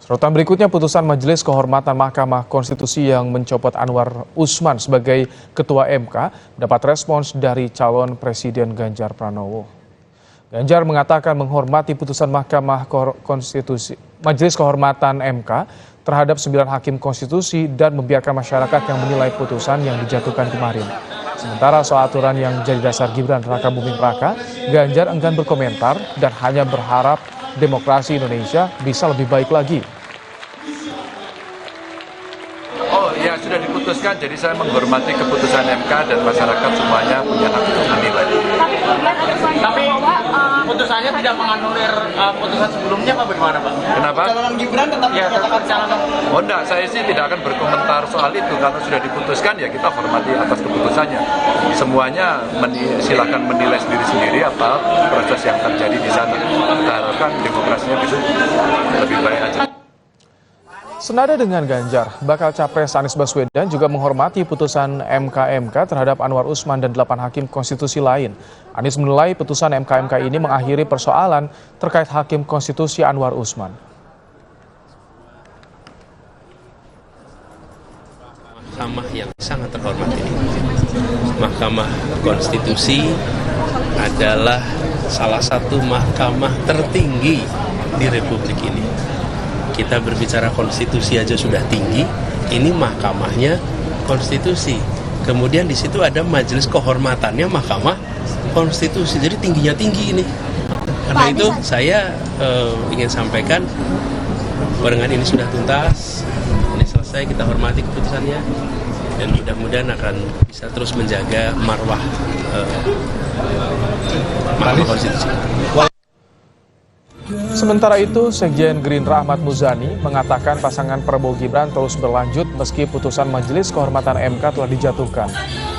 Sorotan berikutnya putusan Majelis Kehormatan Mahkamah Konstitusi yang mencopot Anwar Usman sebagai Ketua MK mendapat respons dari calon Presiden Ganjar Pranowo. Ganjar mengatakan menghormati putusan Mahkamah Konstitusi, Majelis Kehormatan MK terhadap 9 hakim konstitusi dan membiarkan masyarakat yang menilai putusan yang dijatuhkan kemarin. Sementara soal aturan yang jadi dasar Gibran Raka Buming Raka, Ganjar enggan berkomentar dan hanya berharap demokrasi Indonesia bisa lebih baik lagi. Oh ya, sudah diputuskan, jadi saya menghormati keputusan MK dan masyarakat semuanya punya hak untuk menilai. Tapi putusannya tidak menganulir putusan sebelumnya, Pak, bagaimana, Pak? Kenapa? Calon Gibran tetap dinyatakan calon. Oh enggak, saya sih tidak akan berkomentar soal itu, karena sudah diputuskan ya kita hormati atas keputusannya. Semuanya silahkan menilai sendiri-sendiri apa proses yang terjadi di sana. Kita harapkan demokrasinya bisa lebih baik aja. Senada dengan Ganjar, bakal Capres Anies Baswedan juga menghormati putusan MK terhadap Anwar Usman dan 8 hakim konstitusi lain. Anies menilai putusan MK ini mengakhiri persoalan terkait hakim konstitusi Anwar Usman. Mahkamah yang sangat terhormat ini. Mahkamah Konstitusi adalah salah satu mahkamah tertinggi di Republik ini. Kita berbicara konstitusi aja sudah tinggi, ini mahkamahnya konstitusi. Kemudian di situ ada majelis kehormatannya Mahkamah Konstitusi, jadi tingginya tinggi ini. Karena itu saya ingin sampaikan, barengan ini sudah tuntas, ini selesai, kita hormati keputusannya, dan mudah-mudahan akan bisa terus menjaga marwah Mahkamah Konstitusi. Sementara itu, Sekjen Gerindra Ahmad Muzani mengatakan pasangan Prabowo Gibran terus berlanjut meski putusan Majelis Kehormatan MK telah dijatuhkan.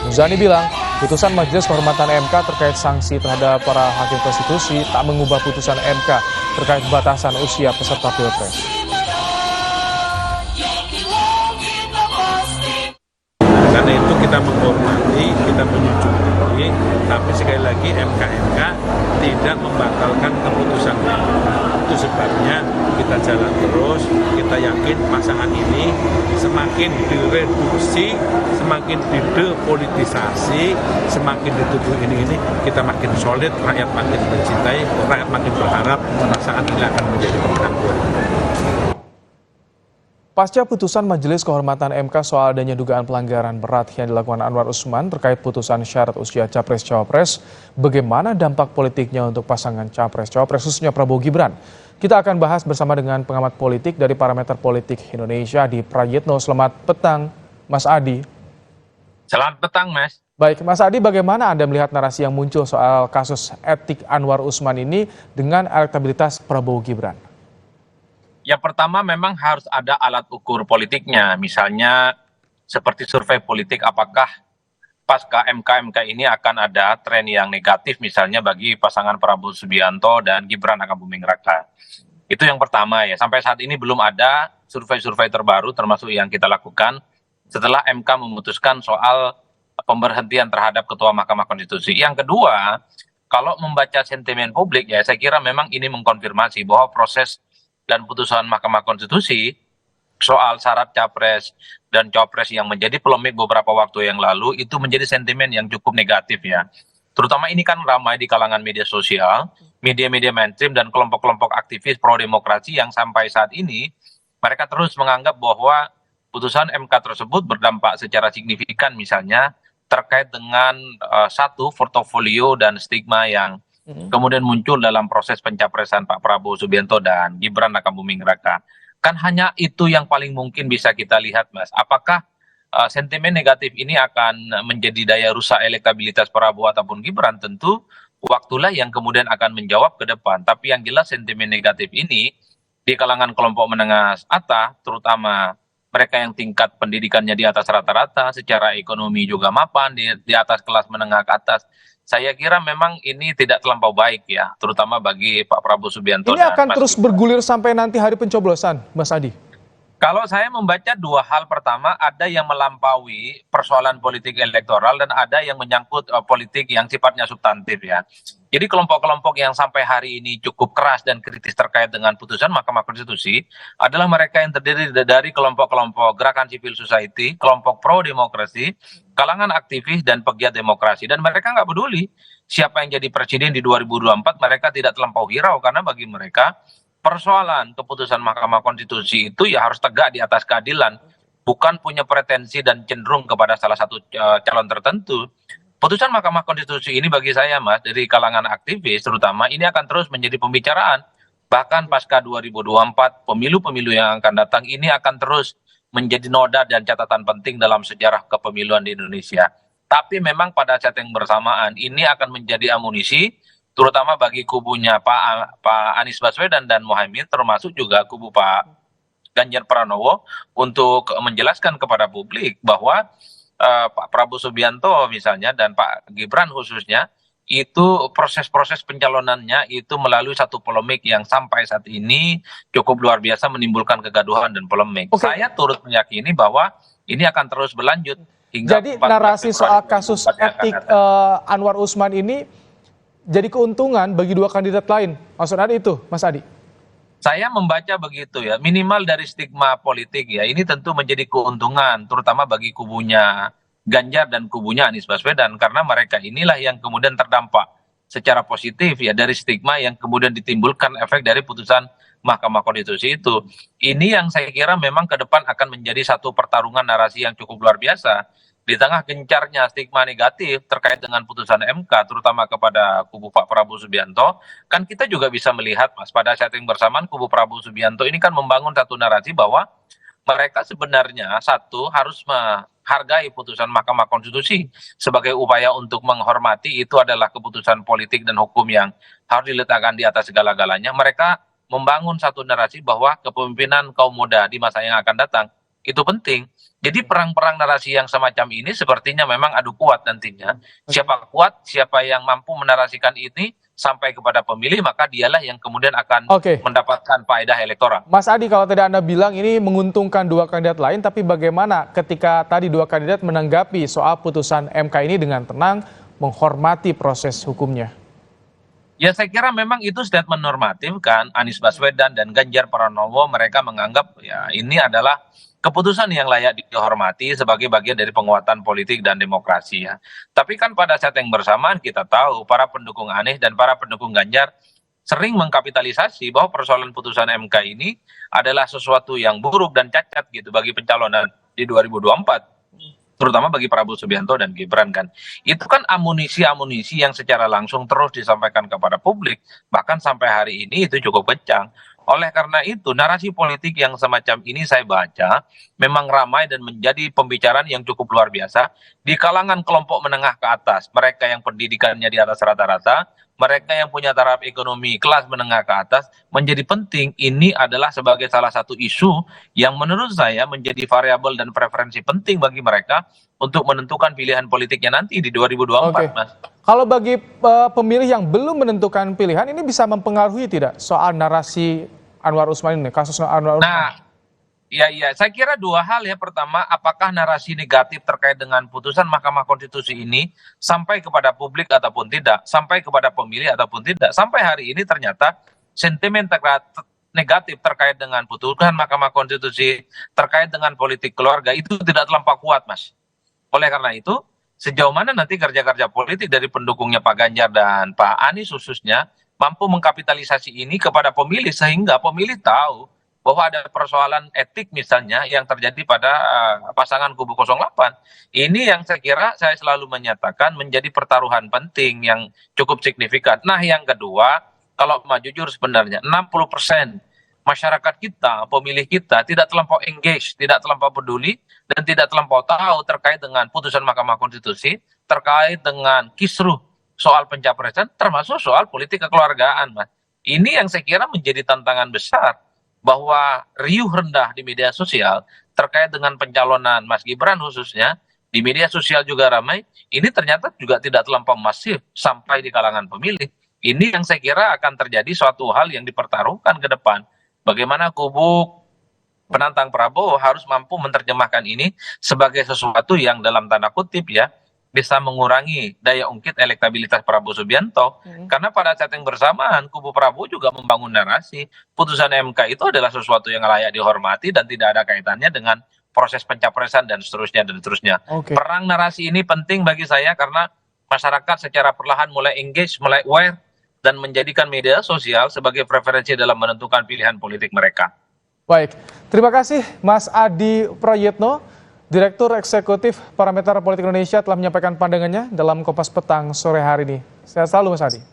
Muzani bilang, putusan Majelis Kehormatan MK terkait sanksi terhadap para hakim konstitusi tak mengubah putusan MK terkait batasan usia peserta Pilpres. Karena itu kita menghormati, kita menyetujui, tapi sekali lagi MK tidak membatalkan keputusan. Itu sebabnya kita jalan terus, kita yakin pasangan ini semakin direduksi, semakin didepolitisasi, semakin dituduh ini, kita makin solid, rakyat makin mencintai, rakyat makin berharap pasangan ini akan menjadi pemenang. Pasca putusan Majelis Kehormatan MK soal adanya dugaan pelanggaran berat yang dilakukan Anwar Usman terkait putusan syarat usia Capres-Cawapres, bagaimana dampak politiknya untuk pasangan Capres-Cawapres khususnya Prabowo Gibran? Kita akan bahas bersama dengan pengamat politik dari Parameter Politik Indonesia Adi Prayitno. Selamat petang, Mas Adi. Selamat petang, Mas. Baik, Mas Adi, bagaimana Anda melihat narasi yang muncul soal kasus etik Anwar Usman ini dengan elektabilitas Prabowo Gibran? Ya, pertama memang harus ada alat ukur politiknya. Misalnya seperti survei politik, apakah pasca MK ini akan ada tren yang negatif misalnya bagi pasangan Prabowo Subianto dan Gibran Raka Buming Raka. Itu yang pertama ya. Sampai saat ini belum ada survei-survei terbaru termasuk yang kita lakukan setelah MK memutuskan soal pemberhentian terhadap Ketua Mahkamah Konstitusi. Yang kedua, kalau membaca sentimen publik ya saya kira memang ini mengkonfirmasi bahwa proses dan putusan Mahkamah Konstitusi soal syarat capres dan cawapres yang menjadi polemik beberapa waktu yang lalu itu menjadi sentimen yang cukup negatif ya. Terutama ini kan ramai di kalangan media sosial, media-media mainstream dan kelompok-kelompok aktivis pro-demokrasi yang sampai saat ini mereka terus menganggap bahwa putusan MK tersebut berdampak secara signifikan misalnya terkait dengan satu portofolio dan stigma yang kemudian muncul dalam proses pencapresan Pak Prabowo Subianto dan Gibran Raka Buming Raka. Kan hanya itu yang paling mungkin bisa kita lihat, Mas. Apakah sentimen negatif ini akan menjadi daya rusak elektabilitas Prabowo ataupun Gibran? Tentu waktulah yang kemudian akan menjawab ke depan. Tapi yang jelas sentimen negatif ini di kalangan kelompok menengah atas, terutama mereka yang tingkat pendidikannya di atas rata-rata, secara ekonomi juga mapan, di atas kelas menengah ke atas. Saya kira memang ini tidak terlampau baik ya, terutama bagi Pak Prabowo Subianto. Ini akan terus bergulir sampai nanti hari pencoblosan, Mas Adi? Kalau saya membaca dua hal, pertama ada yang melampaui persoalan politik elektoral dan ada yang menyangkut politik yang sifatnya substantif ya. Jadi kelompok-kelompok yang sampai hari ini cukup keras dan kritis terkait dengan putusan Mahkamah Konstitusi adalah mereka yang terdiri dari kelompok-kelompok gerakan civil society, kelompok pro demokrasi, kalangan aktivis dan pegiat demokrasi. Dan mereka nggak peduli siapa yang jadi presiden di 2024, mereka tidak terlampau hirau karena bagi mereka persoalan keputusan Mahkamah Konstitusi itu ya harus tegak di atas keadilan, bukan punya pretensi dan cenderung kepada salah satu calon tertentu. Putusan Mahkamah Konstitusi ini bagi saya, Mas, dari kalangan aktivis terutama, ini akan terus menjadi pembicaraan. Bahkan pasca 2024, pemilu-pemilu yang akan datang ini akan terus menjadi noda dan catatan penting dalam sejarah kepemiluan di Indonesia. Tapi memang pada saat yang bersamaan, ini akan menjadi amunisi, terutama bagi kubunya Pak Anies Baswedan dan Mohaimin, termasuk juga kubu Pak Ganjar Pranowo, untuk menjelaskan kepada publik bahwa Pak Prabowo Subianto misalnya dan Pak Gibran khususnya itu proses-proses pencalonannya itu melalui satu polemik yang sampai saat ini cukup luar biasa menimbulkan kegaduhan dan polemik. Saya turut meyakini bahwa ini akan terus berlanjut hingga Jadi narasi soal kasus etik Anwar Usman ini jadi keuntungan bagi dua kandidat lain. Maksud Anda itu, Mas Adi? Saya membaca begitu ya, minimal dari stigma politik ya, ini tentu menjadi keuntungan terutama bagi kubunya Ganjar dan kubunya Anies Baswedan, karena mereka inilah yang kemudian terdampak secara positif ya dari stigma yang kemudian ditimbulkan efek dari putusan Mahkamah Konstitusi itu. Ini yang saya kira memang ke depan akan menjadi satu pertarungan narasi yang cukup luar biasa. Di tengah gencarnya stigma negatif terkait dengan putusan MK, terutama kepada kubu Pak Prabowo Subianto, kan kita juga bisa melihat, Mas, pada saat yang bersamaan kubu Prabowo Subianto ini kan membangun satu narasi bahwa mereka sebenarnya satu harus menghargai putusan Mahkamah Konstitusi sebagai upaya untuk menghormati itu adalah keputusan politik dan hukum yang harus diletakkan di atas segala-galanya. Mereka membangun satu narasi bahwa kepemimpinan kaum muda di masa yang akan datang itu penting. Jadi perang-perang narasi yang semacam ini sepertinya memang adu kuat nantinya. Siapa kuat, siapa yang mampu menarasikan ini sampai kepada pemilih, maka dialah yang kemudian akan mendapatkan faedah elektoral. Mas Adi, kalau tadi Anda bilang ini menguntungkan dua kandidat lain, tapi bagaimana ketika tadi dua kandidat menanggapi soal putusan MK ini dengan tenang, menghormati proses hukumnya? Ya saya kira memang itu statement normatif kan. Anies Baswedan dan Ganjar Pranowo mereka menganggap ya ini adalah keputusan yang layak dihormati sebagai bagian dari penguatan politik dan demokrasi ya. Tapi kan pada saat yang bersamaan kita tahu para pendukung Anies dan para pendukung Ganjar sering mengkapitalisasi bahwa persoalan putusan MK ini adalah sesuatu yang buruk dan cacat gitu bagi pencalonan di 2024. Terutama bagi Prabowo Subianto dan Gibran kan. Itu kan amunisi-amunisi yang secara langsung terus disampaikan kepada publik. Bahkan sampai hari ini itu cukup kencang. Oleh karena itu, narasi politik yang semacam ini saya baca memang ramai dan menjadi pembicaraan yang cukup luar biasa di kalangan kelompok menengah ke atas. Mereka yang pendidikannya di atas rata-rata, mereka yang punya taraf ekonomi kelas menengah ke atas, menjadi penting. Ini adalah sebagai salah satu isu yang menurut saya menjadi variabel dan preferensi penting bagi mereka untuk menentukan pilihan politiknya nanti di 2024, Mas. Kalau bagi pemilih yang belum menentukan pilihan, ini bisa mempengaruhi tidak soal narasi Anwar Usman ini, kasus Anwar Usman? Nah, iya, saya kira dua hal ya. Pertama, apakah narasi negatif terkait dengan putusan Mahkamah Konstitusi ini sampai kepada publik ataupun tidak, sampai kepada pemilih ataupun tidak. Sampai hari ini ternyata sentimen negatif terkait dengan putusan Mahkamah Konstitusi, terkait dengan politik keluarga itu tidak terlampau kuat, Mas. Oleh karena itu, sejauh mana nanti kerja-kerja politik dari pendukungnya Pak Ganjar dan Pak Anies khususnya mampu mengkapitalisasi ini kepada pemilih sehingga pemilih tahu bahwa ada persoalan etik misalnya yang terjadi pada pasangan kubu 08. Ini yang saya kira saya selalu menyatakan menjadi pertaruhan penting yang cukup signifikan. Nah yang kedua, kalau mau jujur sebenarnya 60% masyarakat kita, pemilih kita tidak terlampau engage, tidak terlampau peduli, dan tidak terlampau tahu terkait dengan putusan Mahkamah Konstitusi, terkait dengan kisruh soal pencapresan, termasuk soal politik kekeluargaan, Mas. Ini yang saya kira menjadi tantangan besar, bahwa riuh rendah di media sosial terkait dengan pencalonan Mas Gibran khususnya, di media sosial juga ramai, ini ternyata juga tidak terlampau masif sampai di kalangan pemilih. Ini yang saya kira akan terjadi suatu hal yang dipertaruhkan ke depan. Bagaimana kubu penantang Prabowo harus mampu menerjemahkan ini sebagai sesuatu yang dalam tanda kutip ya, bisa mengurangi daya ungkit elektabilitas Prabowo Subianto. Karena pada saat yang bersamaan, kubu Prabowo juga membangun narasi putusan MK itu adalah sesuatu yang layak dihormati dan tidak ada kaitannya dengan proses pencapresan dan seterusnya dan seterusnya. Oke. Perang narasi ini penting bagi saya karena masyarakat secara perlahan mulai engage, mulai aware, dan menjadikan media sosial sebagai preferensi dalam menentukan pilihan politik mereka. Baik, terima kasih Mas Adi Prayitno, Direktur Eksekutif Parameter Politik Indonesia telah menyampaikan pandangannya dalam Kompas Petang sore hari ini. Sehat selalu Mas Adi.